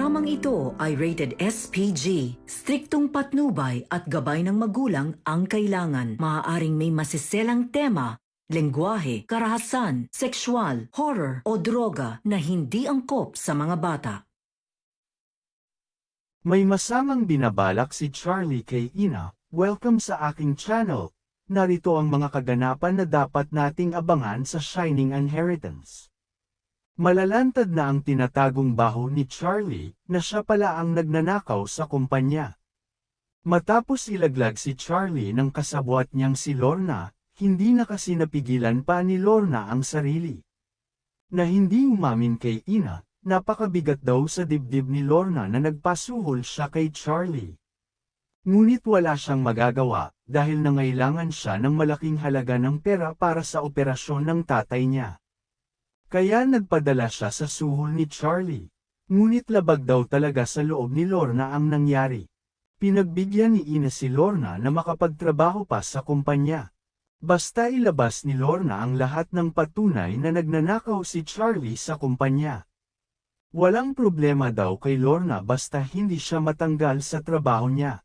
Programang ito ay rated SPG. Striktong patnubay at gabay ng magulang ang kailangan. Maaaring may masiselang tema, lengguwahe, karahasan, sexual, horror o droga na hindi angkop sa mga bata. May masamang binabalak si Charlie kay Ina. Welcome sa aking channel. Narito ang mga kaganapan na dapat nating abangan sa Shining Inheritance. Malalantad na ang tinatagong baho ni Charlie, na siya pala ang nagnanakaw sa kumpanya. Matapos ilaglag si Charlie ng kasabwat niyang si Lorna, hindi na kasi napigilan pa ni Lorna ang sarili. Na hindi umamin kay Ina, napakabigat daw sa dibdib ni Lorna na nagpasuhol siya kay Charlie. Ngunit wala siyang magagawa, dahil nangailangan siya ng malaking halaga ng pera para sa operasyon ng tatay niya. Kaya nagpadala siya sa suhol ni Charlie. Ngunit labag daw talaga sa loob ni Lorna ang nangyari. Pinagbigyan ni Ina si Lorna na makapagtrabaho pa sa kumpanya. Basta ilabas ni Lorna ang lahat ng patunay na nagnanakaw si Charlie sa kumpanya. Walang problema daw kay Lorna basta hindi siya matanggal sa trabaho niya.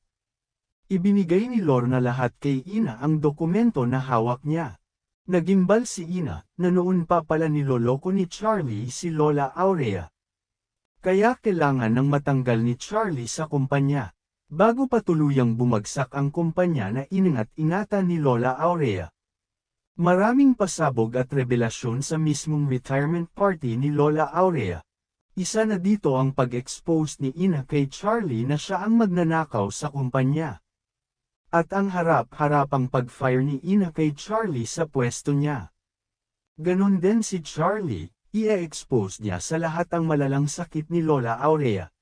Ibinigay ni Lorna lahat kay Ina ang dokumento na hawak niya. Nagimbal si Ina, na noon pa pala niloloko ni Charlie si Lola Aurea. Kaya kailangan ng matanggal ni Charlie sa kumpanya. Bago pa tuluyang bumagsak ang kumpanya na iningat-ingatan ni Lola Aurea. Maraming pasabog at revelasyon sa mismong retirement party ni Lola Aurea. Isa na dito ang pag-expose ni Ina kay Charlie na siya ang magnanakaw sa kumpanya. At ang harap-harapang pag-fire ni Ina kay Charlie sa pwesto niya. Ganon din si Charlie, i-expose niya sa lahat ang malalang sakit ni Lola Aurea.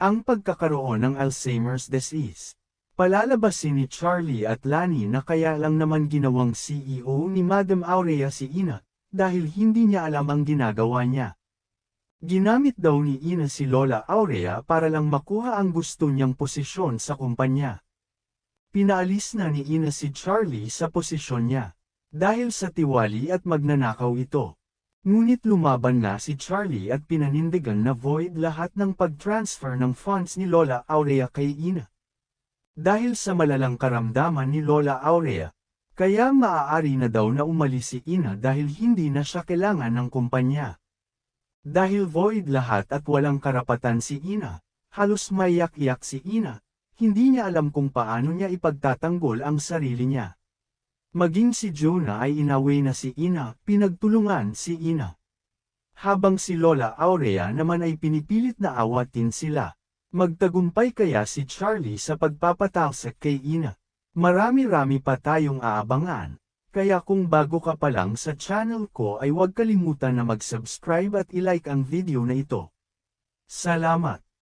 Ang pagkakaroon ng Alzheimer's disease. Palalabasin ni Charlie at Lani na kaya lang naman ginawang CEO ni Madam Aurea si Ina, dahil hindi niya alam ang ginagawa niya. Ginamit daw ni Ina si Lola Aurea para lang makuha ang gusto niyang posisyon sa kumpanya. Pinaalis na ni Ina si Charlie sa posisyon niya, dahil sa tiwali at magnanakaw ito. Ngunit lumaban na si Charlie at pinanindigan na void lahat ng pag-transfer ng funds ni Lola Aurea kay Ina. Dahil sa malalang karamdaman ni Lola Aurea, kaya maaari na daw na umalis si Ina dahil hindi na siya kailangan ng kumpanya. Dahil void lahat at walang karapatan si Ina, halos maiyak-iyak si Ina. Hindi niya alam kung paano niya ipagtatanggol ang sarili niya. Maging si Jonah ay inaway na si Ina, pinagtulungan si Ina. Habang si Lola Aurea naman ay pinipilit na awatin sila. Magtagumpay kaya si Charlie sa pagpapatalsik kay Ina? Marami-rami pa tayong aabangan. Kaya kung bago ka pa lang sa channel ko ay huwag kalimutan na mag-subscribe at i-like ang video na ito. Salamat!